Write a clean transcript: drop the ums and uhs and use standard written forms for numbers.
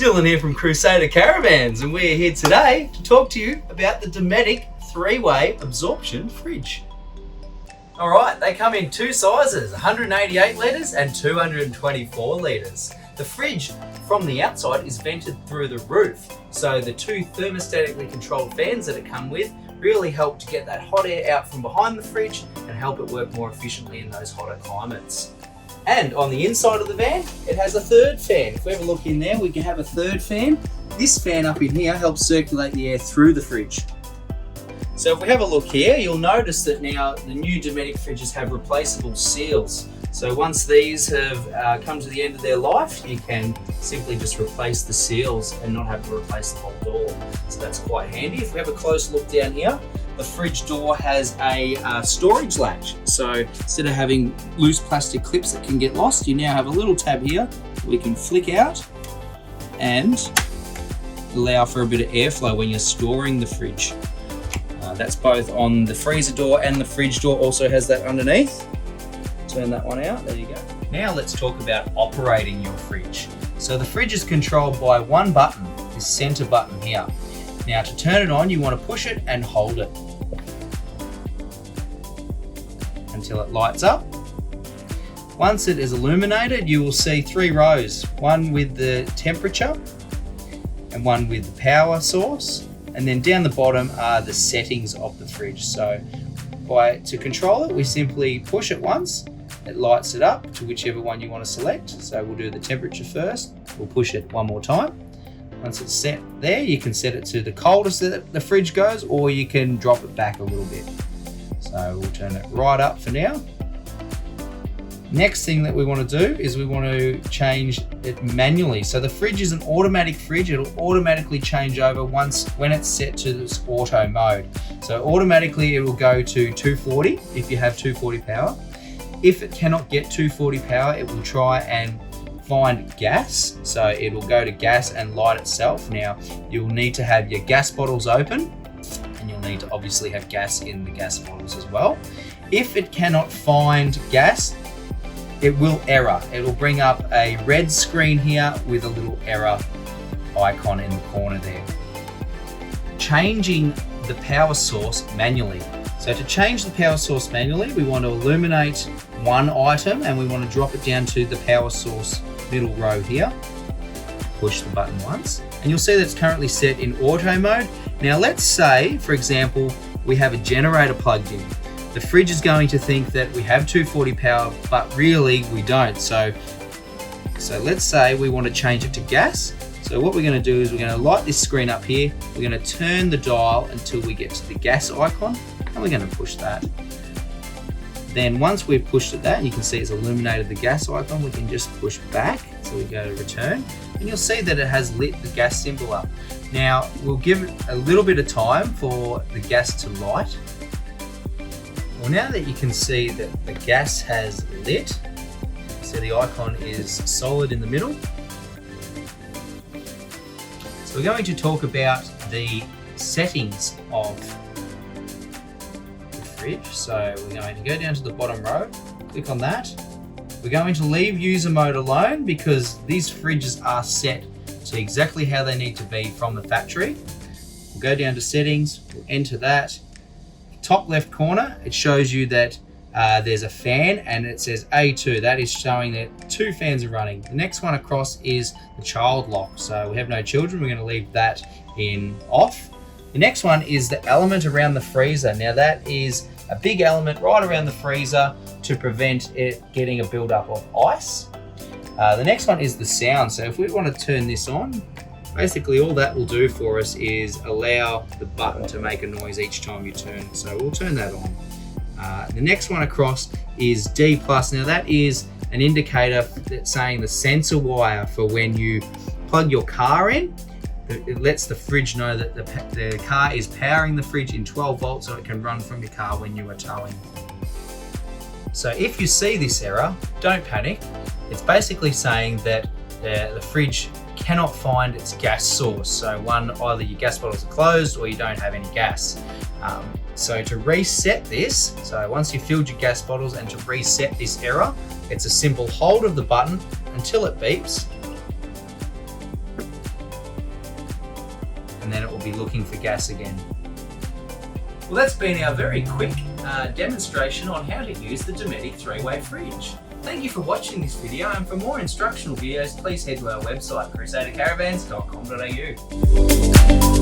Dylan here from Crusader Caravans, and we're here today to talk to you about the Dometic RUA Absorption fridge. Alright, they come in two sizes, 188 litres and 224 litres. The fridge from the outside is vented through the roof, so the two thermostatically controlled fans that it come with really help to get that hot air out from behind the fridge and help it work more efficiently in those hotter climates. And on the inside of the van, it has a third fan. If we have a look in there, we can have a third fan. This fan up in here helps circulate the air through the fridge. So if we have a look here, you'll notice that now the new Dometic fridges have replaceable seals. So once these have come to the end of their life, you can simply just replace the seals and not have to replace the whole door. So that's quite handy. If we have a close look down here, the fridge door has a storage latch. So instead of having loose plastic clips that can get lost, you now have a little tab here we can flick out and allow for a bit of airflow when you're storing the fridge. That's both on the freezer door, and the fridge door also has that underneath. Turn that one out, there you go. Now let's talk about operating your fridge. So the fridge is controlled by one button, this center button here. Now to turn it on, you want to push it and hold it until it lights up. Once it is illuminated, you will see three rows, one with the temperature and one with the power source. And then down the bottom are the settings of the fridge. So to control it, we simply push it once, it lights it up to whichever one you want to select. So we'll do the temperature first, we'll push it one more time. Once it's set there, you can set it to the coldest that the fridge goes, or you can drop it back a little bit. So we'll turn it right up for now. Next thing that we want to do is we want to change it manually. So the fridge is an automatic fridge. It'll automatically change over when it's set to this auto mode. So automatically it will go to 240 if you have 240 power. If it cannot get 240 power, it will try and find gas. So it will go to gas and light itself. Now you'll need to have your gas bottles open, and you'll need to obviously have gas in the gas bottles as well. If it cannot find gas, it will error. It will bring up a red screen here with a little error icon in the corner there. Changing the power source manually. So to change the power source manually, we want to illuminate one item and we want to drop it down to the power source middle row here. Push the button once and you'll see that it's currently set in auto mode. Now let's say, for example, we have a generator plugged in. The fridge is going to think that we have 240 power, but really we don't. So let's say we want to change it to gas. So what we're going to do is we're going to light this screen up here. We're going to turn the dial until we get to the gas icon, and we're going to push that. Then once we've pushed it that, and you can see it's illuminated the gas icon, we can just push back. So we go to return, and you'll see that it has lit the gas symbol up. Now we'll give it a little bit of time for the gas to light. Well, now that you can see that the gas has lit, so the icon is solid in the middle. So we're going to talk about the settings of the fridge. So we're going to go down to the bottom row, click on that. We're going to leave user mode alone because these fridges are set to exactly how they need to be from the factory. We'll go down to settings, we'll enter that. Top left corner, it shows you that there's a fan and it says A2. That is showing that two fans are running. The next one across is the child lock. So we have no children, we're going to leave that in off. The next one is the element around the freezer. Now that is a big element right around the freezer to prevent it getting a buildup of ice. The next one is the sound. So if we want to turn this on, basically all that will do for us is allow the button to make a noise each time you turn. So we'll turn that on. The next one across is D+. Now that is an indicator that's saying the sensor wire for when you plug your car in. It lets the fridge know that the car is powering the fridge in 12 volts so it can run from your car when you are towing. So if you see this error, don't panic. It's basically saying that the fridge cannot find its gas source. So either your gas bottles are closed or you don't have any gas. So to reset this, so once you've filled your gas bottles, and to reset this error, it's a simple hold of the button until it beeps. and then it will be looking for gas again. Well, that's been our very quick demonstration on how to use the Dometic 3-way fridge. Thank you for watching this video, and for more instructional videos please head to our website crusadercaravans.com.au.